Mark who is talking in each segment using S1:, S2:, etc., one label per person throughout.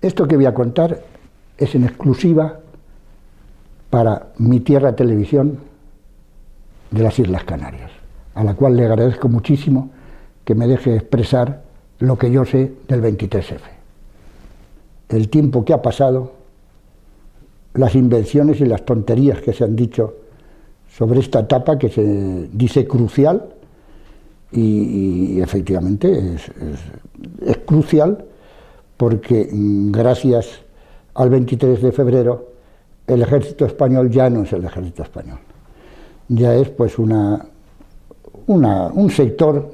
S1: Esto que voy a contar es en exclusiva para Mi Tierra Televisión de las Islas Canarias, a la cual le agradezco muchísimo que me deje expresar lo que yo sé del 23F. El tiempo que ha pasado, las invenciones y las tonterías que se han dicho sobre esta etapa que se dice crucial, y efectivamente es crucial porque gracias al 23 de febrero el ejército español ya no es el ejército español, ya es pues un sector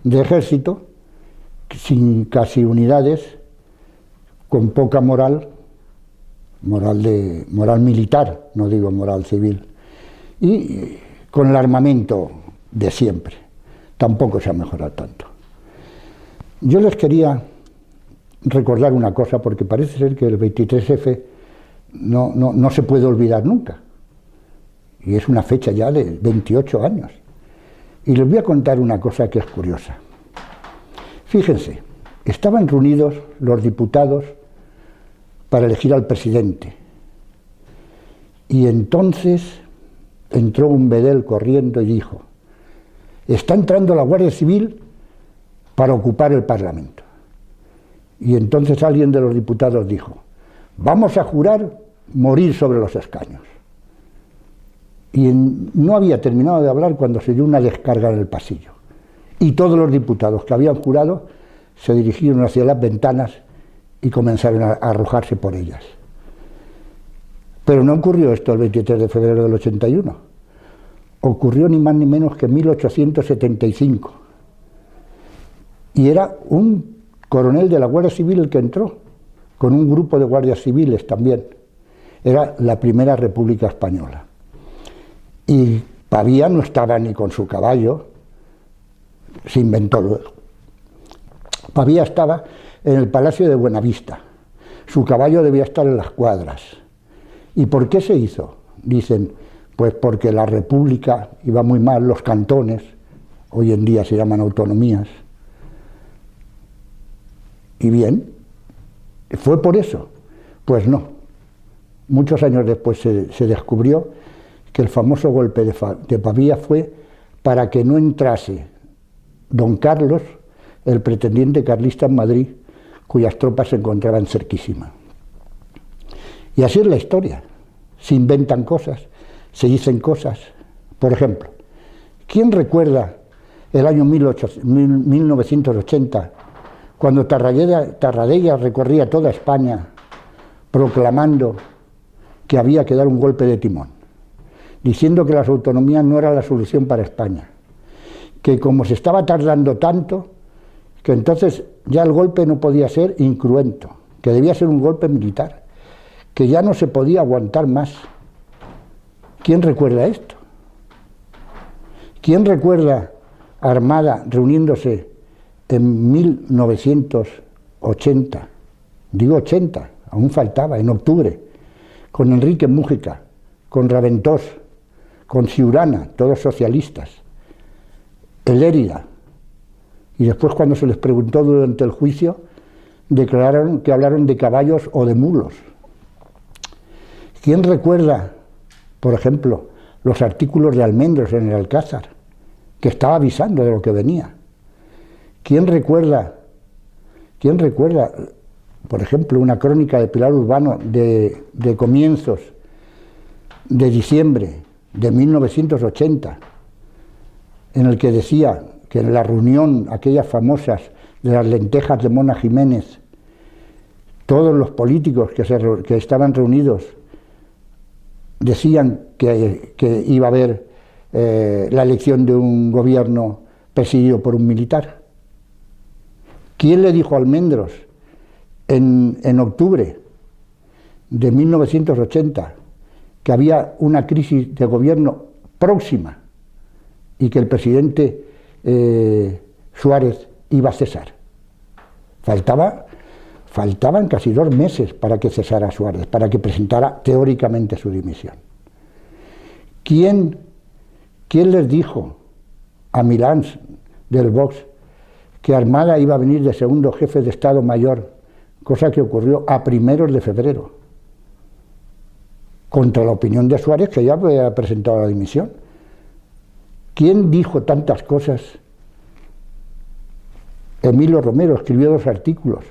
S1: de ejército sin casi unidades, con poca moral militar, no digo moral civil, y con el armamento de siempre. Tampoco se ha mejorado tanto. Yo les quería recordar una cosa, porque parece ser que el 23F no se puede olvidar nunca, y es una fecha ya de 28 años. Y les voy a contar una cosa que es curiosa. Fíjense, estaban reunidos los diputados para elegir al presidente, y entonces entró un bedel corriendo y dijo: está entrando la Guardia Civil para ocupar el Parlamento. Y entonces alguien de los diputados dijo: vamos a jurar morir sobre los escaños. Y no había terminado de hablar cuando se oyó una descarga en el pasillo, y todos los diputados que habían jurado se dirigieron hacia las ventanas y comenzaron a arrojarse por ellas. Pero no ocurrió esto el 23 de febrero del 81. Ocurrió ni más ni menos que en 1875. Y era un coronel de la Guardia Civil el que entró, con un grupo de guardias civiles también. Era la primera República Española. Y Pavía no estaba ni con su caballo, se inventó luego. Pavía estaba en el Palacio de Buenavista. Su caballo debía estar en las cuadras. ¿Y por qué se hizo? Dicen, pues porque la República iba muy mal, los cantones, hoy en día se llaman autonomías. Y bien, ¿fue por eso? Pues no. Muchos años después se descubrió que el famoso golpe de Pavía fue para que no entrase don Carlos, el pretendiente carlista en Madrid, cuyas tropas se encontraban cerquísima. Y así es la historia. Se inventan cosas, se dicen cosas. Por ejemplo, ¿quién recuerda el año 1980, cuando Tarradella recorría toda España proclamando que había que dar un golpe de timón, diciendo que las autonomías no eran la solución para España, que como se estaba tardando tanto, que entonces ya el golpe no podía ser incruento, que debía ser un golpe militar, que ya no se podía aguantar más? ¿Quién recuerda esto? ¿Quién recuerda a Armada reuniéndose en 1980? Digo 80, aún faltaba, en octubre, con Enrique Múgica, con Raventós, con Ciurana, todos socialistas, Lérida, y después cuando se les preguntó durante el juicio, declararon que hablaron de caballos o de mulos. ¿Quién recuerda, por ejemplo, los artículos de Almendros en el Alcázar, que estaba avisando de lo que venía? ¿Quién recuerda, por ejemplo, una crónica de Pilar Urbano de comienzos de diciembre de 1980, en el que decía que en la reunión, aquellas famosas de las lentejas de Mona Jiménez, todos los políticos que estaban reunidos decían que iba a haber la elección de un gobierno presidido por un militar? ¿Quién le dijo a Almendros en octubre de 1980 que había una crisis de gobierno próxima y que el presidente Suárez iba a cesar? Faltaban casi 2 meses para que cesara Suárez, para que presentara teóricamente su dimisión. ¿Quién les dijo a Milans del Vox que Armada iba a venir de segundo jefe de Estado Mayor cosa que ocurrió a primeros de febrero, contra la opinión de Suárez, que ya había presentado la dimisión. ¿Quién dijo tantas cosas? Emilio Romero escribió 2 artículos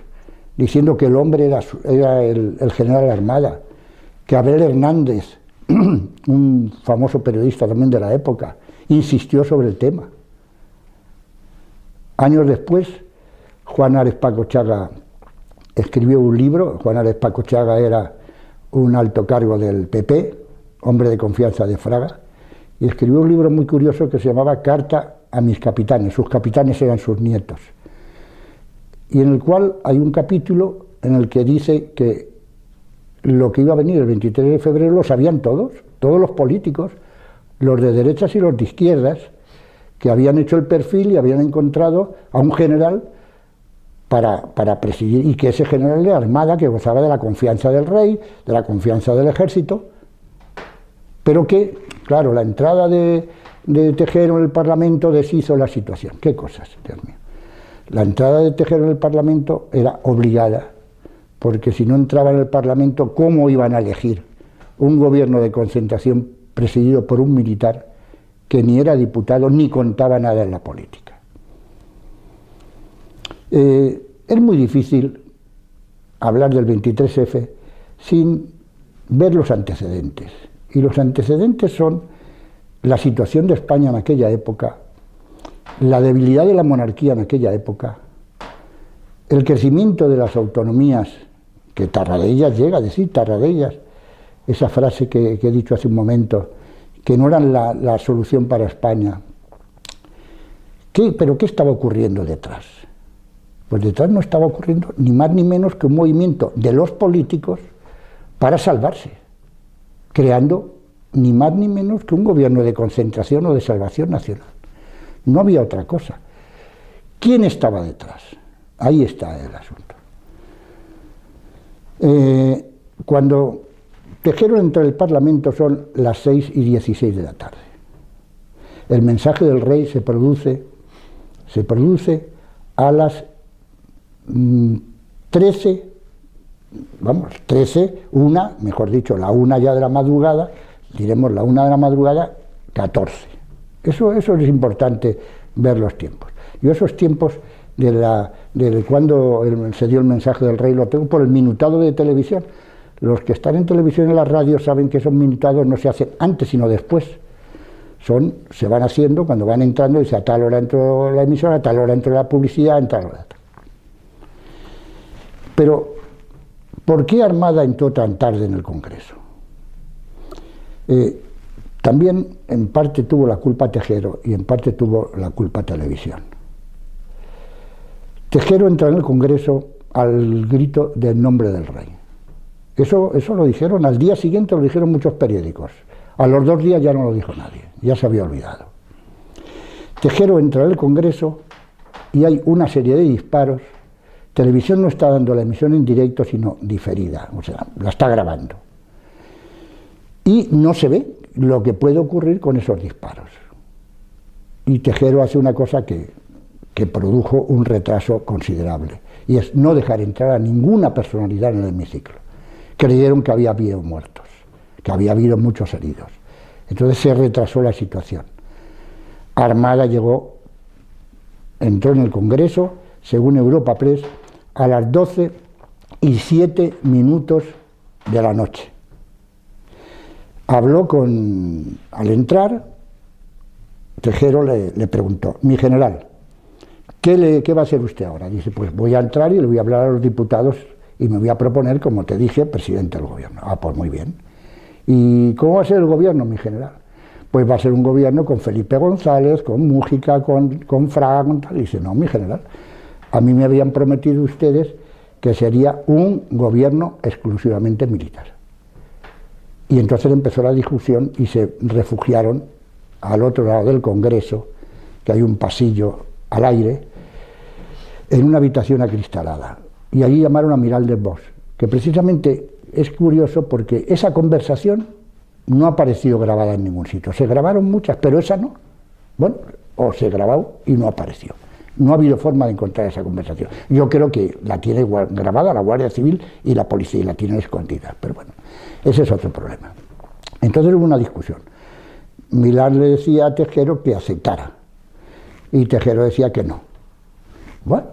S1: diciendo que el hombre era el general de la Armada, que Abel Hernández, un famoso periodista también de la época, insistió sobre el tema. Años después, Juan Ares Pacochaga escribió un libro. Juan Ares Pacochaga era un alto cargo del PP, hombre de confianza de Fraga, y escribió un libro muy curioso que se llamaba Carta a mis capitanes. Sus capitanes eran sus nietos, y en el cual hay un capítulo en el que dice que lo que iba a venir el 23 de febrero lo sabían todos los políticos, los de derechas y los de izquierdas, que habían hecho el perfil y habían encontrado a un general para presidir, y que ese general de Armada, que gozaba de la confianza del rey, de la confianza del ejército, pero que, claro, la entrada de Tejero en el Parlamento deshizo la situación. ¿Qué cosas, Dios mío? La entrada de Tejero en el Parlamento era obligada, porque si no entraba en el Parlamento, ¿cómo iban a elegir un gobierno de concentración presidido por un militar que ni era diputado ni contaba nada en la política? Es muy difícil hablar del 23F sin ver los antecedentes, y los antecedentes son la situación de España en aquella época, la debilidad de la monarquía en aquella época, el crecimiento de las autonomías, que Tarradellas llega a decir, Tarradellas, esa frase que he dicho hace un momento, que no eran la solución para España. ¿Pero qué estaba ocurriendo detrás? Pues detrás no estaba ocurriendo ni más ni menos que un movimiento de los políticos para salvarse, creando ni más ni menos que un gobierno de concentración o de salvación nacional. No había otra cosa. ¿Quién estaba detrás? Ahí está el asunto. Cuando Tejero entra en el Parlamento son las 6:16 de la tarde. El mensaje del rey se produce a las 1, mejor dicho, la 1 ya de la madrugada, diremos la 1 de la madrugada, 14. Eso es importante ver los tiempos. Yo esos tiempos de cuando se dio el mensaje del rey lo tengo por el minutado de televisión. Los que están en televisión y en la radio saben que esos minutados no se hacen antes sino después. Se van haciendo cuando van entrando, dice a tal hora entró la emisora, a tal hora entró la publicidad, a tal hora. Pero, ¿por qué Armada entró tan tarde en el Congreso? También en parte tuvo la culpa Tejero y en parte tuvo la culpa Televisión. Tejero entra en el Congreso al grito del nombre del rey. Eso lo dijeron, al día siguiente lo dijeron muchos periódicos. A los 2 días ya no lo dijo nadie, ya se había olvidado. Tejero entra en el Congreso y hay una serie de disparos. Televisión no está dando la emisión en directo, sino diferida, o sea, la está grabando. Y no se ve lo que puede ocurrir con esos disparos. Y Tejero hace una cosa que produjo un retraso considerable, y es no dejar entrar a ninguna personalidad en el hemiciclo. Creyeron que había habido muertos, que había habido muchos heridos. Entonces se retrasó la situación. Armada entró en el Congreso, según Europa Press, a las 12:07 de la noche. Habló al entrar, Tejero le preguntó: mi general, ¿qué va a hacer usted ahora? Dice, pues voy a entrar y le voy a hablar a los diputados y me voy a proponer, como te dije, presidente del gobierno. Ah, pues muy bien. ¿Y cómo va a ser el gobierno, mi general? Pues va a ser un gobierno con Felipe González, con Mújica, con Fraga, con tal. Y dice, no, mi general, a mí me habían prometido ustedes que sería un gobierno exclusivamente militar. Y entonces empezó la discusión y se refugiaron al otro lado del Congreso, que hay un pasillo al aire, en una habitación acristalada. Y allí llamaron a Miralles Bosch, que precisamente es curioso porque esa conversación no ha aparecido grabada en ningún sitio. Se grabaron muchas, pero esa no. Bueno, o se grabó y no apareció. No ha habido forma de encontrar esa conversación. Yo creo que la tiene grabada la Guardia Civil y la policía, y la tiene escondida, pero bueno, ese es otro problema. Entonces hubo una discusión. Milán le decía a Tejero que aceptara, y Tejero decía que no. Bueno,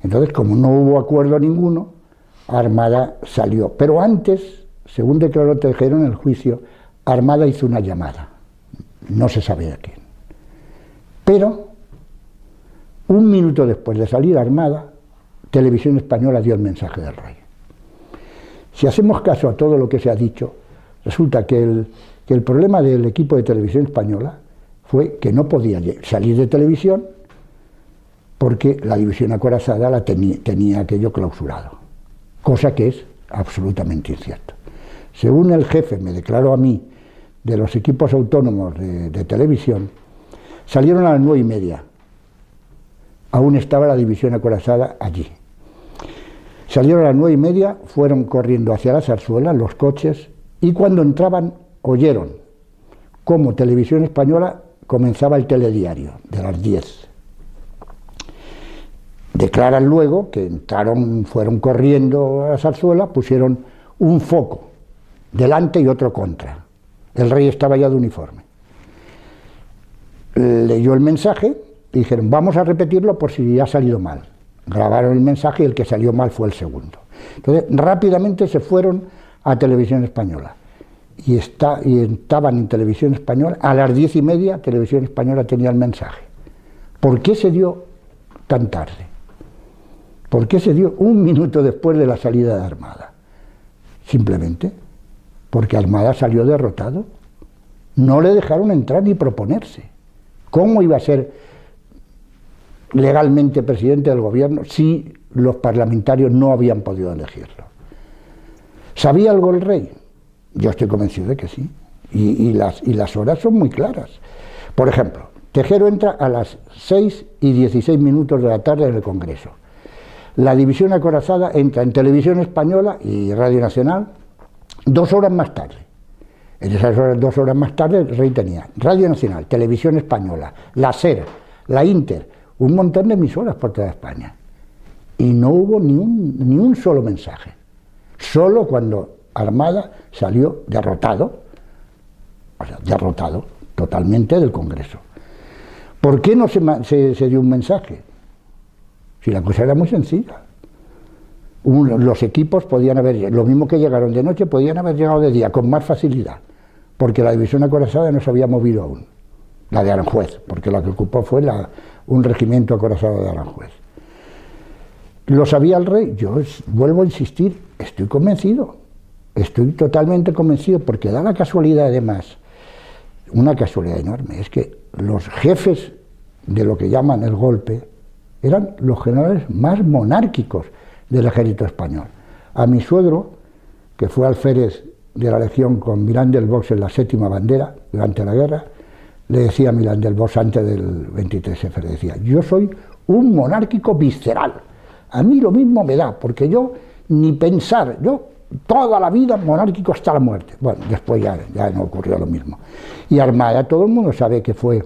S1: entonces como no hubo acuerdo ninguno, Armada salió. Pero antes, según declaró Tejero en el juicio, Armada hizo una llamada, no se sabe a quién. Pero, un minuto después de salir Armada, Televisión Española dio el mensaje del rey. Si hacemos caso a todo lo que se ha dicho, resulta que el problema del equipo de Televisión Española fue que no podía salir de televisión porque la división acorazada tenía aquello clausurado, cosa que es absolutamente incierta. Según el jefe me declaró a mí de los equipos autónomos de televisión, salieron a las 9:30. Aún estaba la división acorazada allí. Salieron a las 9:30, fueron corriendo hacia la zarzuela, los coches, y cuando entraban oyeron cómo Televisión Española comenzaba el telediario de las 10. Declaran luego que fueron corriendo a la zarzuela, pusieron un foco delante y otro contra. El rey estaba ya de uniforme. Leyó el mensaje y dijeron, vamos a repetirlo por si ha salido mal. Grabaron el mensaje y el que salió mal fue el segundo. Entonces, rápidamente se fueron a Televisión Española. Y estaban en Televisión Española, a las 10:30 Televisión Española tenía el mensaje. ¿Por qué se dio tan tarde? ¿Por qué se dio un minuto después de la salida de Armada? Simplemente porque Armada salió derrotado. No le dejaron entrar ni proponerse. ¿Cómo iba a ser legalmente presidente del gobierno si los parlamentarios no habían podido elegirlo? ¿Sabía algo el rey? Yo estoy convencido de que sí. Y las horas son muy claras. Por ejemplo, Tejero entra a las 6:16 de la tarde en el Congreso. La división acorazada entra en Televisión Española y Radio Nacional 2 horas más tarde. En esas horas, 2 horas más tarde, el rey tenía Radio Nacional, Televisión Española, la SER, la Inter, un montón de emisoras por toda España. Y no hubo ni un solo mensaje. Solo cuando Armada salió derrotado, o sea, derrotado totalmente del Congreso. ¿Por qué no se dio un mensaje? Si la cosa era muy sencilla. Los equipos podían haber, lo mismo que llegaron de noche, podían haber llegado de día con más facilidad, porque la división acorazada no se había movido aún, la de Aranjuez, porque la que ocupó fue un regimiento acorazado de Aranjuez. ¿Lo sabía el rey? Yo vuelvo a insistir, estoy convencido, estoy totalmente convencido, porque da la casualidad además, una casualidad enorme, es que los jefes de lo que llaman el golpe eran los generales más monárquicos del ejército español. A mi suegro, que fue alférez de la Legión con Milán del Bosch en la 7ª bandera durante la guerra, le decía a Milán del Bosch antes del 23F, le decía, yo soy un monárquico visceral, a mí lo mismo me da, porque yo ni pensar, yo toda la vida monárquico hasta la muerte. Bueno, después ya no ocurrió lo mismo. Y Armada, todo el mundo sabe que fue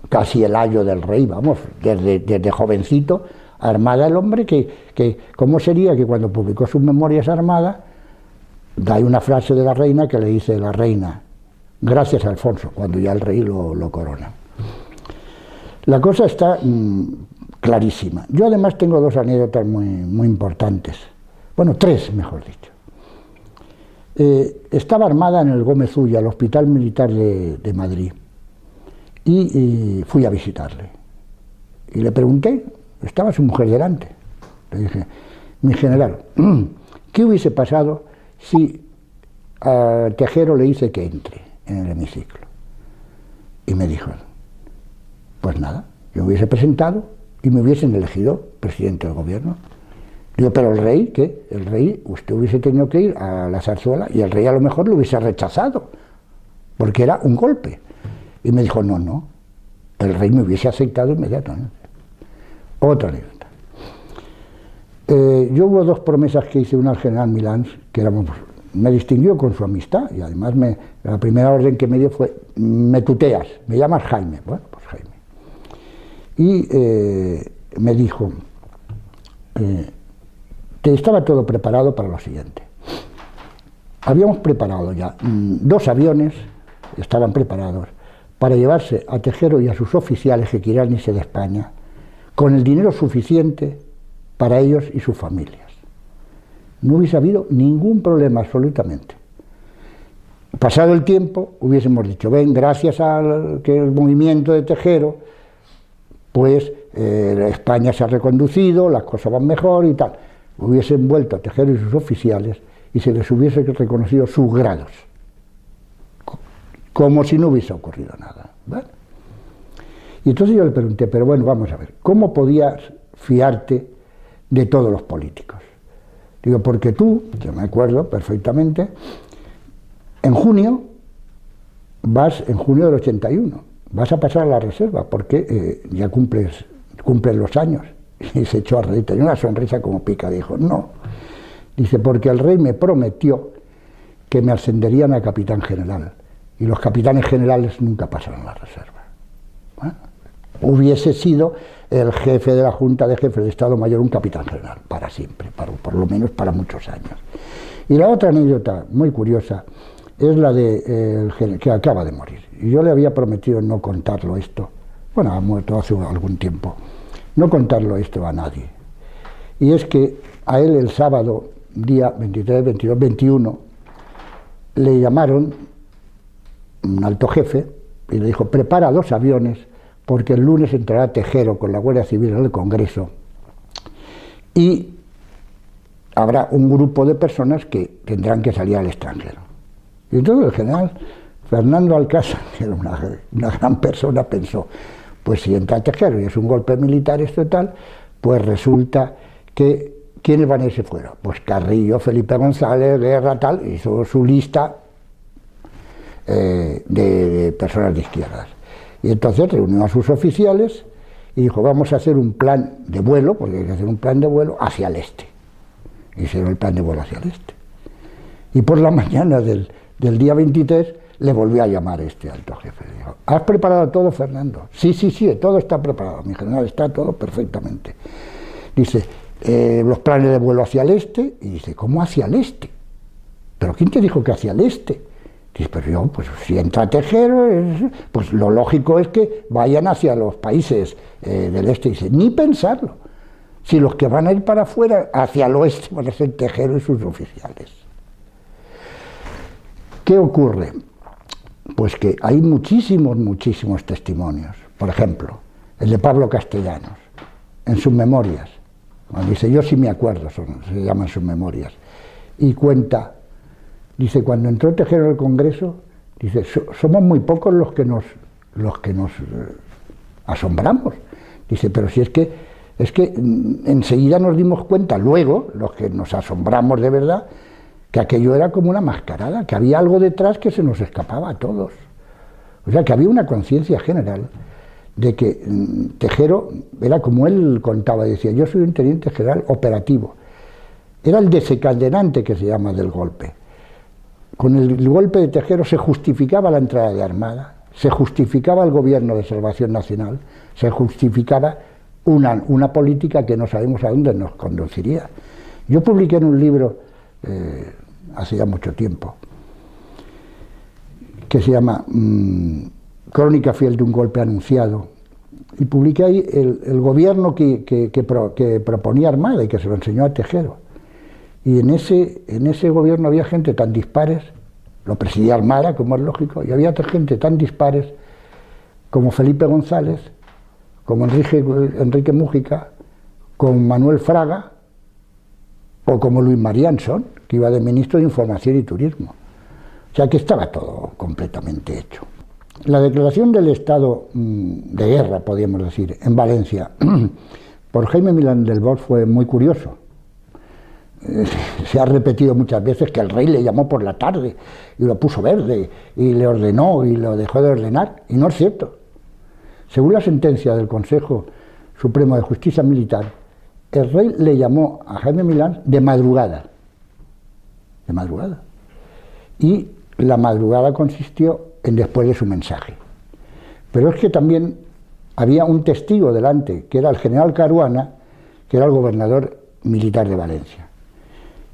S1: casi el ayo del rey, vamos, desde jovencito. Armada, el hombre que ¿cómo sería que cuando publicó sus memorias Armada, hay una frase de la reina que le dice la reina, gracias a Alfonso, cuando ya el rey lo corona? La cosa está clarísima. Yo además tengo 2 anécdotas muy importantes, bueno, 3 mejor dicho. Estaba Armada en el Gómez Ulla, el Hospital Militar de Madrid, y fui a visitarle. Y le pregunté, estaba su mujer delante, le dije, mi general, ¿qué hubiese pasado si a Tejero le hice que entre en el hemiciclo? Y me dijo, pues nada, yo hubiese presentado y me hubiesen elegido presidente del gobierno. Digo, pero el rey, ¿qué? El rey, usted hubiese tenido que ir a la zarzuela y el rey a lo mejor lo hubiese rechazado, porque era un golpe. Y me dijo, no, el rey me hubiese aceptado inmediatamente. Otra anécdota. Yo hubo 2 promesas que hice, una al general Milán, que me distinguió con su amistad, y además la primera orden que me dio fue, me tuteas, me llamas Jaime. Bueno, pues Jaime. Y me dijo, estaba todo preparado para lo siguiente. Habíamos preparado ya 2 aviones, estaban preparados, para llevarse a Tejero y a sus oficiales que querían irse de España, con el dinero suficiente para ellos y sus familias. No hubiese habido ningún problema absolutamente. Pasado el tiempo, hubiésemos dicho, ven, gracias al que el movimiento de Tejero, pues España se ha reconducido, las cosas van mejor y tal. Hubiesen vuelto a Tejero y sus oficiales y se les hubiese reconocido sus grados, como si no hubiese ocurrido nada, ¿vale? Y entonces yo le pregunté, pero bueno, vamos a ver, ¿cómo podías fiarte de todos los políticos? Digo, porque tú, yo me acuerdo perfectamente, en junio del 81, vas a pasar a la reserva, porque ya cumples los años. Y se echó a reír, tenía una sonrisa como pica, dijo, no. Dice, porque el rey me prometió que me ascenderían a capitán general, y los capitanes generales nunca pasaron a la reserva. Bueno, hubiese sido el jefe de la Junta de Jefes de Estado Mayor un capitán general, para siempre, por lo menos para muchos años. Y la otra anécdota muy curiosa es la de que acaba de morir. Y yo le había prometido no contarlo esto, bueno, ha muerto hace algún tiempo, no contarlo esto a nadie. Y es que a él el sábado, día 23, 22, 21, le llamaron un alto jefe y le dijo, prepara 2 aviones porque el lunes entrará Tejero con la Guardia Civil en el Congreso y habrá un grupo de personas que tendrán que salir al extranjero. Y entonces el general Fernando Alcázar, que era una gran persona, pensó, pues si entra Tejero y es un golpe militar esto y tal, pues resulta que ¿quiénes van a irse fuera? Pues Carrillo, Felipe González, Guerra, tal, hizo su lista de personas de izquierdas. Y entonces reunió a sus oficiales y dijo, vamos a hacer un plan de vuelo, porque hay que hacer un plan de vuelo hacia el este. Hicieron el plan de vuelo hacia el este. Y por la mañana del día 23 le volvió a llamar este alto jefe. Le dijo, ¿has preparado todo, Fernando? Sí, todo está preparado, mi general, está todo perfectamente. Dice, los planes de vuelo hacia el este, y dice, ¿cómo hacia el este? ¿Pero quién te dijo que hacia el este? Dice, pero yo, pues si entra Tejero, pues lo lógico es que vayan hacia los países del este. Dice, ni pensarlo. Si los que van a ir para afuera, hacia el oeste, van a ser Tejero y sus oficiales. ¿Qué ocurre? Pues que hay muchísimos testimonios. Por ejemplo, el de Pablo Castellanos, en sus memorias. Bueno, dice, yo sí me acuerdo, se llaman sus memorias. Y cuenta, dice, cuando entró Tejero al Congreso, dice, somos muy pocos los que nos asombramos. Dice, pero si es que enseguida nos dimos cuenta, luego, los que nos asombramos de verdad, que aquello era como una mascarada, que había algo detrás que se nos escapaba a todos. O sea, que había una conciencia general de que Tejero era como él contaba, decía, yo soy un teniente general operativo. Era el desencadenante que se llama del golpe. Con el golpe de Tejero se justificaba la entrada de Armada, se justificaba el gobierno de salvación nacional, se justificaba una política que no sabemos a dónde nos conduciría. Yo publiqué en un libro hace ya mucho tiempo que se llama Crónica fiel de un golpe anunciado, y publiqué ahí el gobierno que proponía Armada y que se lo enseñó a Tejero. Y en ese gobierno había gente tan dispares, lo presidía Armada, como es lógico, y había otra gente tan dispares como Felipe González, como Enrique Mújica, como Manuel Fraga, o como Luis Marianson, que iba de ministro de Información y Turismo. O sea que estaba todo completamente hecho. La declaración del estado de guerra, podríamos decir, en Valencia, por Jaime Milán del Bosch fue muy curioso. Se ha repetido muchas veces que el rey le llamó por la tarde y lo puso verde y le ordenó y lo dejó de ordenar, y no es cierto. Según la sentencia del Consejo Supremo de Justicia Militar, el rey le llamó a Jaime Milán de madrugada. De madrugada. Y la madrugada consistió en después de su mensaje. Pero es que también había un testigo delante, que era el general Caruana, que era el gobernador militar de Valencia.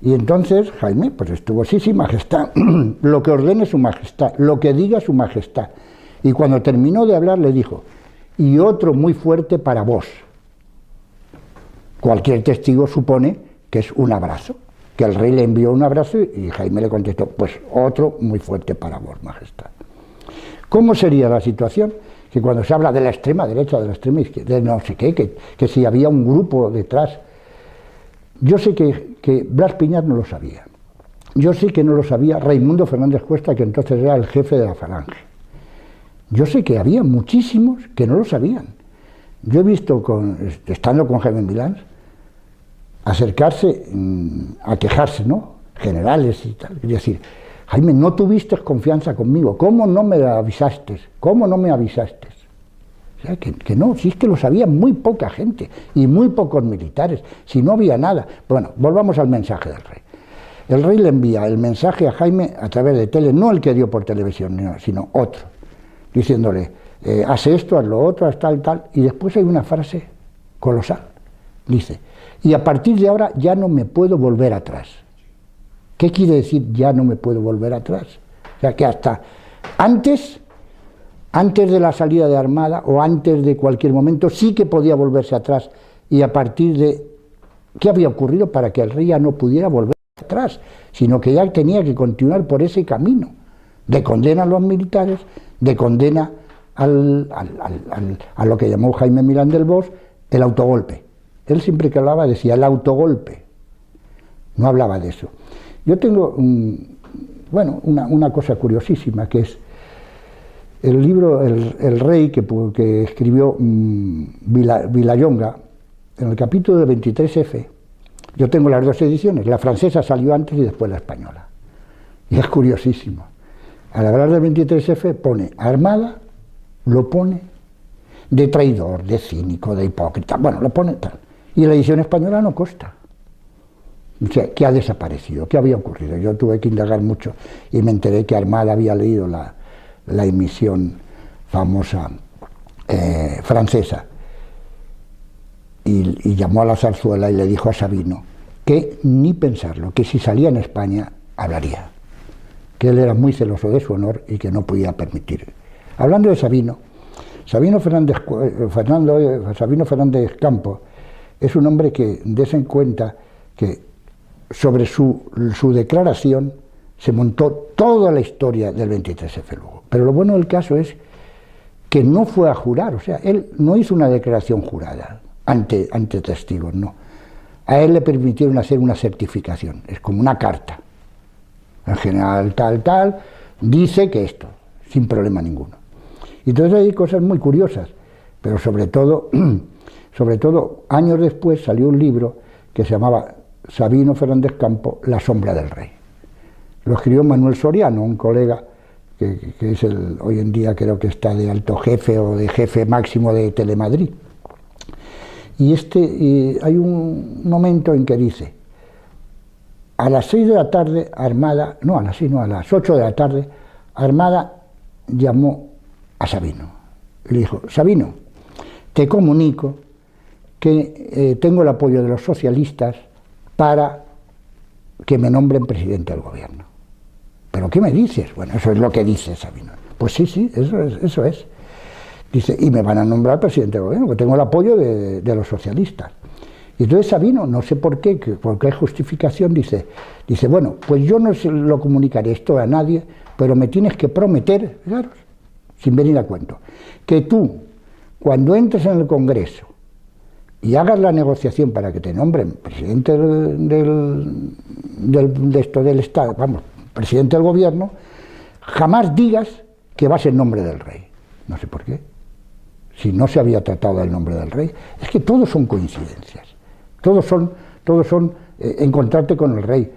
S1: Y entonces Jaime pues estuvo, sí, majestad, lo que ordene su majestad, lo que diga su majestad. Y cuando terminó de hablar le dijo, y otro muy fuerte para vos. Cualquier testigo supone que es un abrazo, que el rey le envió un abrazo y Jaime le contestó, pues otro muy fuerte para vos, majestad. ¿Cómo sería la situación? Que cuando se habla de la extrema derecha, de la extrema izquierda, de no sé qué, que si había un grupo detrás. Yo sé que Blas Piñar no lo sabía. Yo sé que no lo sabía Raimundo Fernández Cuesta, que entonces era el jefe de la Falange. Yo sé que había muchísimos que no lo sabían. Yo he visto, estando con Jaime Milans, acercarse a quejarse, ¿no? Generales y tal. Es decir, Jaime, no tuviste confianza conmigo, ¿cómo no me avisaste? ¿Cómo no me avisaste? O sea, que no, si es que lo sabía muy poca gente y muy pocos militares, si no había nada. Bueno, volvamos al mensaje del rey. El rey le envía el mensaje a Jaime a través de tele, no el que dio por televisión, sino otro, diciéndole, haz esto, haz lo otro, haz tal, tal, y después hay una frase colosal, dice, y a partir de ahora ya no me puedo volver atrás. ¿Qué quiere decir ya no me puedo volver atrás? O sea, que hasta antes de la salida de Armada o antes de cualquier momento sí que podía volverse atrás, y a partir de... ¿Qué había ocurrido para que el rey ya no pudiera volver atrás? Sino que ya tenía que continuar por ese camino de condena a los militares, de condena a lo que llamó Jaime Milán del Bosch el autogolpe. Él siempre que hablaba decía el autogolpe, no hablaba de eso. Yo tengo una cosa curiosísima, que es el libro El Rey, que escribió Vilallonga, en el capítulo de 23F. Yo tengo las dos ediciones, la francesa salió antes y después la española. Y es curiosísimo. Al hablar del 23F pone Armada, lo pone de traidor, de cínico, de hipócrita, bueno, lo pone tal. Y en la edición española no consta. O sea, ¿qué ha desaparecido? ¿Qué había ocurrido? Yo tuve que indagar mucho y me enteré que Armada había leído la emisión famosa francesa y llamó a la zarzuela y le dijo a Sabino que ni pensarlo, que si salía en España hablaría, que él era muy celoso de su honor y que no podía permitir. Hablando de Sabino, Sabino Fernández Campos es un hombre que des en cuenta que sobre su declaración se montó toda la historia del 23F luego. Pero lo bueno del caso es que no fue a jurar, o sea, él no hizo una declaración jurada ante testigos, no. A él le permitieron hacer una certificación, es como una carta. El general tal, dice que esto, sin problema ninguno. Y entonces hay cosas muy curiosas, pero sobre todo, años después salió un libro que se llamaba Sabino Fernández Campos, La sombra del rey. Lo escribió Manuel Soriano, un colega que es hoy en día creo que está de alto jefe o de jefe máximo de Telemadrid. Y hay un momento en que dice, a las 6 de la tarde Armada, no a las 6, no, a las 8 de la tarde, Armada llamó a Sabino. Le dijo, Sabino, te comunico que tengo el apoyo de los socialistas para que me nombren presidente del gobierno. ¿Pero qué me dices? Bueno, eso es lo que dice Sabino. Pues sí, eso es. Dice, y me van a nombrar presidente del gobierno, porque tengo el apoyo de los socialistas. Y entonces Sabino, no sé por qué justificación, dice, bueno, pues yo no lo comunicaré esto a nadie, pero me tienes que prometer, claro, sin venir a cuento, que tú, cuando entres en el Congreso y hagas la negociación para que te nombren presidente del Estado, vamos, presidente del gobierno, jamás digas que vas en nombre del rey. No sé por qué. Si no se había tratado del nombre del rey. Es que todos son coincidencias. Todos son encontrarte con el rey.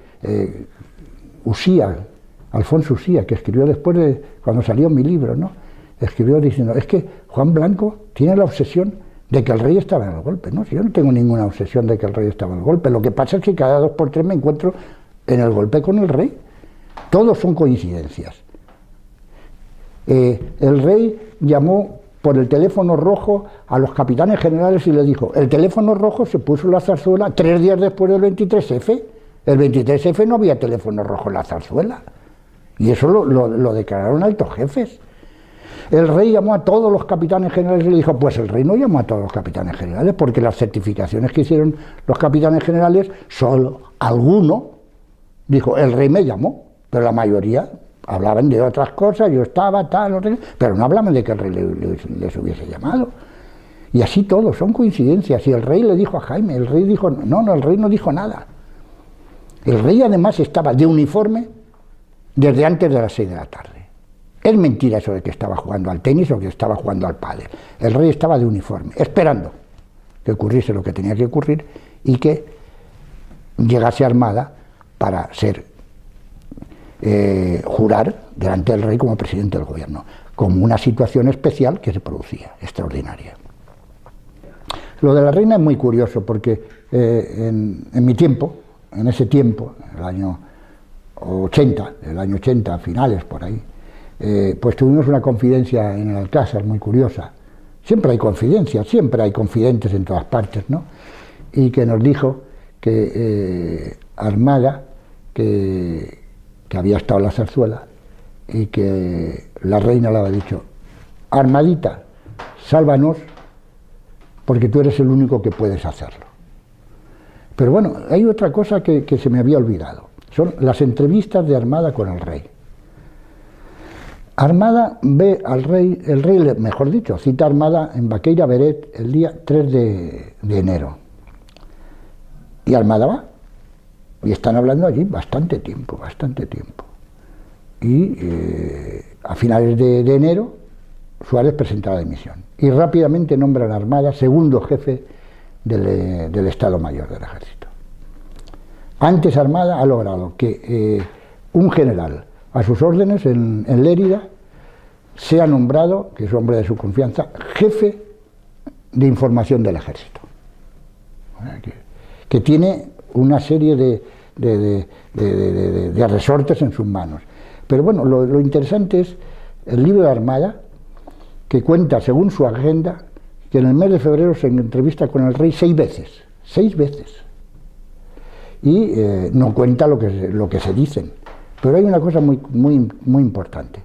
S1: Alfonso Usía, que escribió después de cuando salió mi libro, ¿no? Escribió diciendo, es que Juan Blanco tiene la obsesión de que el rey estaba en el golpe. No, si yo no tengo ninguna obsesión de que el rey estaba en el golpe. Lo que pasa es que cada 2 por 3 me encuentro en el golpe con el rey. Todos son coincidencias. El rey llamó por el teléfono rojo a los capitanes generales y les dijo, el teléfono rojo se puso en la zarzuela 3 días después del 23F. El 23F no había teléfono rojo en la zarzuela. Y eso lo declararon altos jefes. El rey llamó a todos los capitanes generales y le dijo, pues el rey no llamó a todos los capitanes generales, porque las certificaciones que hicieron los capitanes generales, solo alguno dijo, el rey me llamó, pero la mayoría hablaban de otras cosas, yo estaba, tal, pero no hablaban de que el rey les hubiese llamado. Y así todo, son coincidencias. Y el rey le dijo a Jaime, el rey dijo, no, el rey no dijo nada. El rey además estaba de uniforme desde antes de las 6 de la tarde. Es mentira eso de que estaba jugando al tenis o que estaba jugando al pádel. El rey estaba de uniforme, esperando que ocurriese lo que tenía que ocurrir y que llegase Armada para jurar delante del rey como presidente del gobierno, como una situación especial que se producía, extraordinaria. Lo de la reina es muy curioso porque en mi tiempo, en ese tiempo, el año 80, a finales por ahí, pues tuvimos una confidencia en el Alcázar muy curiosa. Siempre hay confidencias, siempre hay confidentes en todas partes, ¿no? Y que nos dijo que Armada, que había estado en la zarzuela, y que la reina le había dicho, Armadita, sálvanos, porque tú eres el único que puedes hacerlo. Pero bueno, hay otra cosa que se me había olvidado, son las entrevistas de Armada con el rey. Armada ve al rey, el rey, mejor dicho, cita a Armada en Baqueira Beret el día 3 de enero. Y Armada va, y están hablando allí bastante tiempo. Y a finales de enero, Suárez presenta la dimisión. Y rápidamente nombran a Armada segundo jefe del Estado Mayor del Ejército. Antes Armada ha logrado que un general a sus órdenes en Lérida sea nombrado, que es hombre de su confianza, jefe de información del ejército, que tiene una serie de resortes en sus manos. Pero bueno, lo interesante es el libro de Armada, que cuenta, según su agenda, que en el mes de febrero se entrevista con el rey 6 veces, 6 veces. Y no cuenta lo que se dicen. Pero hay una cosa muy importante,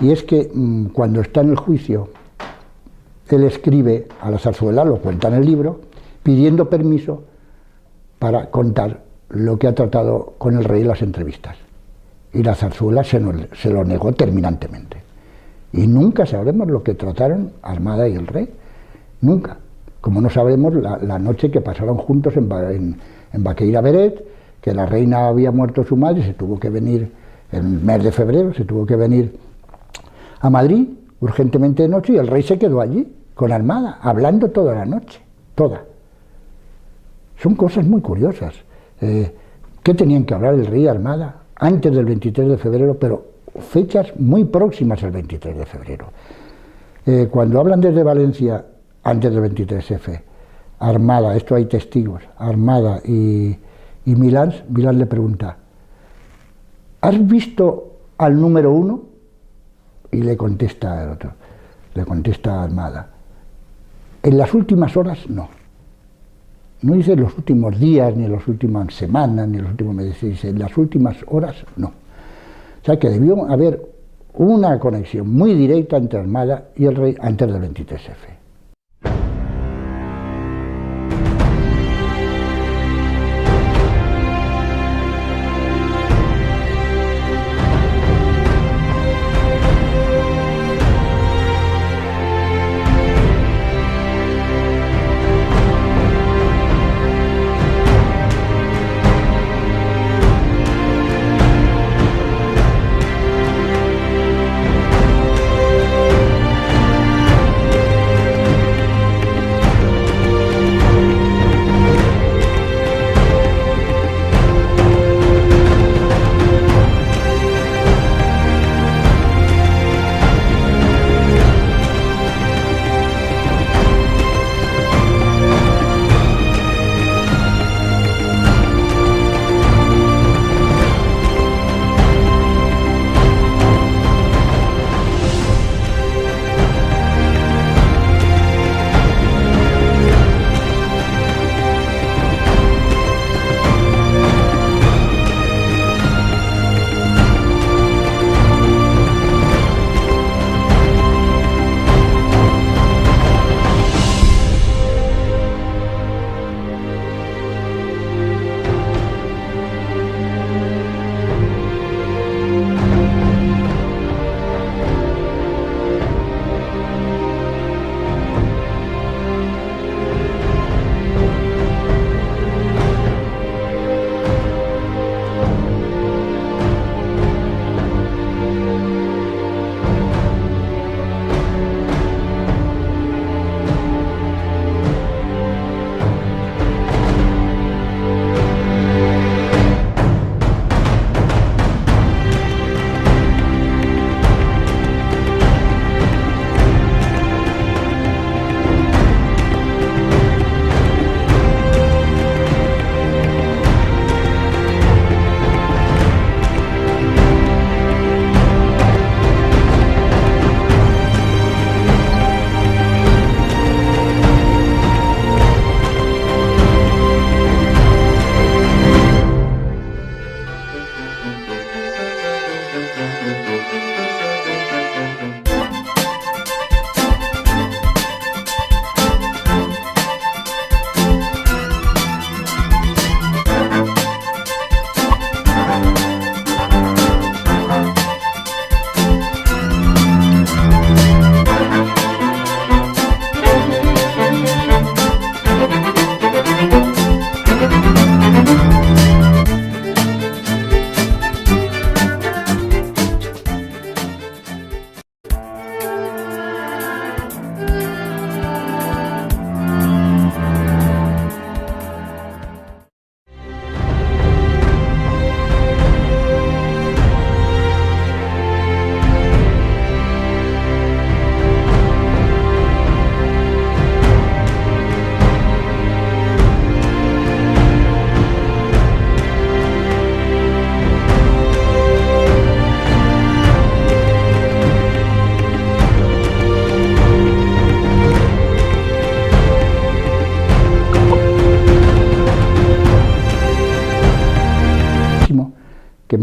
S1: y es que cuando está en el juicio, él escribe a la zarzuela, lo cuenta en el libro, pidiendo permiso para contar lo que ha tratado con el rey en las entrevistas. Y la zarzuela se lo negó terminantemente. Y nunca sabremos lo que trataron Armada y el rey, nunca. Como no sabemos la noche que pasaron juntos en Baqueira Beret, que la reina había muerto su madre, se tuvo que venir, en el mes de febrero, se tuvo que venir a Madrid urgentemente de noche, y el rey se quedó allí con Armada, hablando toda la noche, toda. Son cosas muy curiosas. ¿Qué tenían que hablar el rey y Armada antes del 23 de febrero, pero fechas muy próximas al 23 de febrero? Cuando hablan desde Valencia, antes del 23F, Armada, esto hay testigos, Armada y Milán le pregunta, ¿has visto al número 1? Y le contesta el otro, le contesta Armada, en las últimas horas no. No dice en los últimos días, ni en las últimas semanas, ni en los últimos meses, dice en las últimas horas no. O sea que debió haber una conexión muy directa entre Armada y el rey antes del 23F.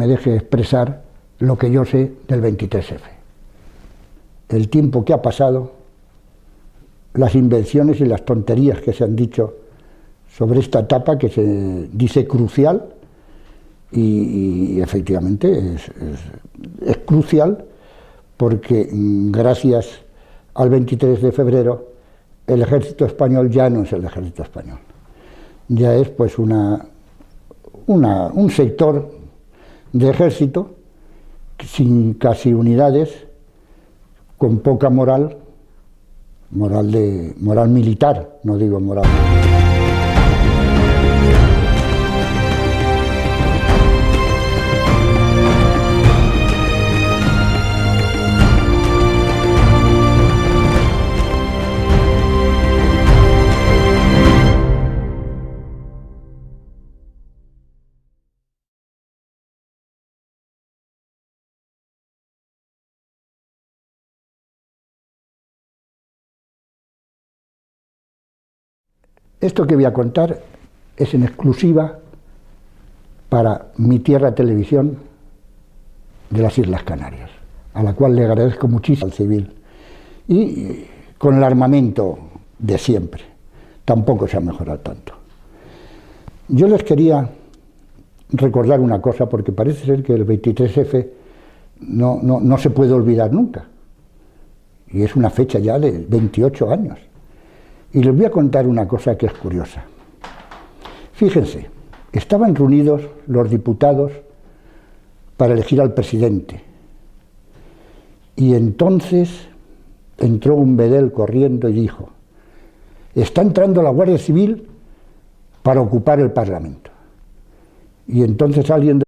S1: me deje expresar lo que yo sé del 23F. El tiempo que ha pasado, las invenciones y las tonterías que se han dicho sobre esta etapa que se dice crucial, y efectivamente es crucial porque gracias al 23 de febrero el ejército español ya no es el ejército español, ya es pues un sector de ejército sin casi unidades, con poca moral militar, no digo moral. Esto que voy a contar es en exclusiva para Mi Tierra Televisión de las Islas Canarias, a la cual le agradezco muchísimo al civil. Y con el armamento de siempre, tampoco se ha mejorado tanto. Yo les quería recordar una cosa, porque parece ser que el 23F no se puede olvidar nunca. Y es una fecha ya de 28 años. Y les voy a contar una cosa que es curiosa. Fíjense, estaban reunidos los diputados para elegir al presidente. Y entonces entró un bedel corriendo y dijo: está entrando la Guardia Civil para ocupar el Parlamento. Y entonces alguien